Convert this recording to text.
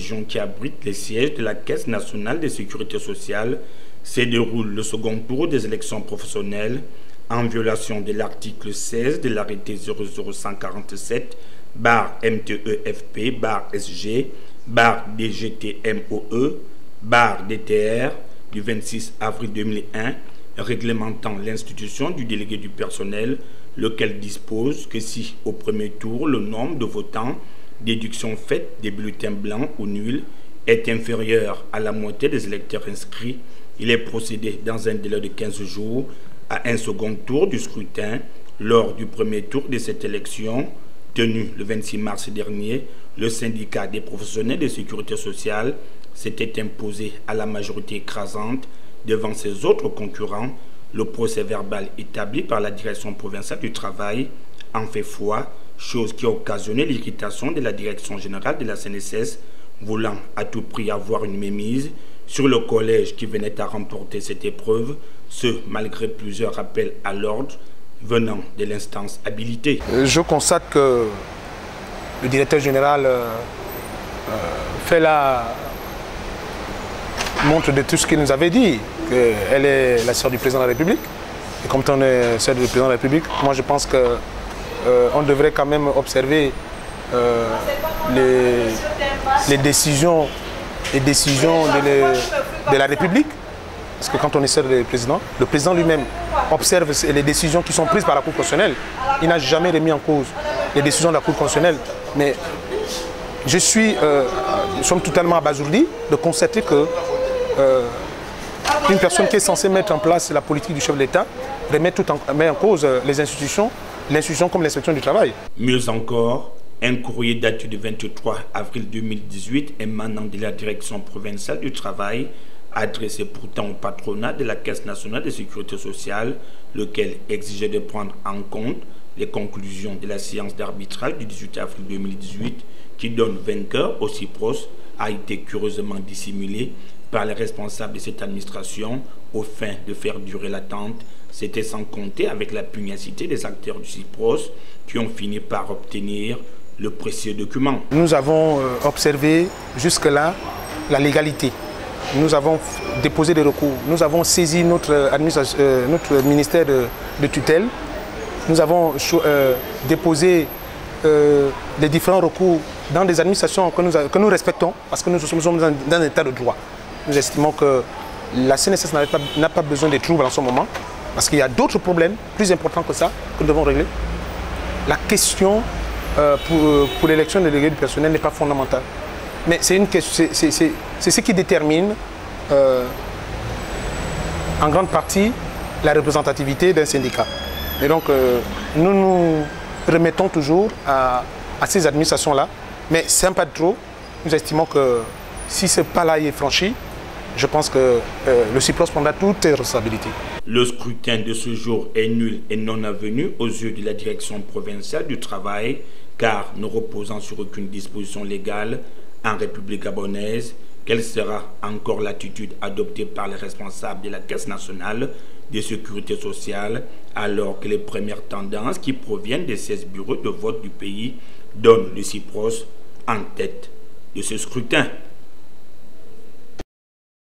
région qui abrite les sièges de la Caisse nationale de sécurité sociale se déroule le second tour des élections professionnelles en violation de l'article 16 de l'arrêté 00147-MTEFP-DGTMOE-DTR du 26 avril 2001 réglementant l'institution du délégué du personnel, lequel dispose que si, au premier tour, le nombre de votants, déduction faite des bulletins blancs ou nuls, est inférieur à la moitié des électeurs inscrits, il est procédé dans un délai de 15 jours à un second tour du scrutin. Lors du premier tour de cette élection, tenu le 26 mars dernier, le syndicat des professionnels de sécurité sociale s'était imposé à la majorité écrasante devant ses autres concurrents. Le procès-verbal établi par la direction provinciale du travail en fait foi, chose qui a occasionné l'irritation de la direction générale de la CNSS, voulant à tout prix avoir une mainmise sur le collège qui venait à remporter cette épreuve, ce malgré plusieurs rappels à l'ordre venant de l'instance habilitée. Je constate que le directeur général fait la montre de tout ce qu'il nous avait dit, qu'elle est la sœur du président de la République. Et comme on est sœur du président de la République, moi je pense qu'on devrait quand même observer les décisions de la République. Parce que quand on est sœur du président, le président lui-même observe les décisions qui sont prises par la Cour constitutionnelle. Il n'a jamais remis en cause les décisions de la Cour constitutionnelle. Mais nous sommes totalement abasourdis de constater que une personne qui est censée mettre en place la politique du chef de l'État met en cause les institutions comme l'inspection du travail. Mieux encore, un courrier daté du 23 avril 2018 émanant de la direction provinciale du travail, adressé pourtant au patronat de la Caisse nationale de sécurité sociale, lequel exigeait de prendre en compte les conclusions de la séance d'arbitrage du 18 avril 2018 qui donne vainqueur au CIPROS, a été curieusement dissimulé par les responsables de cette administration aux fins de faire durer l'attente. C'était sans compter avec la pugnacité des acteurs du CIPROS qui ont fini par obtenir le précieux document. Nous avons observé jusque-là la légalité. Nous avons déposé des recours. Nous avons saisi notre ministère de tutelle. Nous avons déposé les différents recours dans des administrations que nous respectons parce que nous sommes dans un état de droit. Nous estimons que la CNSS n'a pas besoin de troubles en ce moment parce qu'il y a d'autres problèmes plus importants que ça que nous devons régler. La question pour l'élection des délégués du personnel n'est pas fondamentale. Mais c'est ce qui détermine en grande partie la représentativité d'un syndicat. Et donc nous nous remettons toujours à ces administrations-là, mais c'est un pas de trop. Nous estimons que si ce pas-là est franchi, je pense que le CIPROS prendra toutes ses responsabilités. Le scrutin de ce jour est nul et non avenu aux yeux de la direction provinciale du travail, car ne reposant sur aucune disposition légale en République gabonaise, quelle sera encore l'attitude adoptée par les responsables de la Caisse nationale de sécurité sociale, alors que les premières tendances qui proviennent des 16 bureaux de vote du pays donnent le CIPROS en tête de ce scrutin.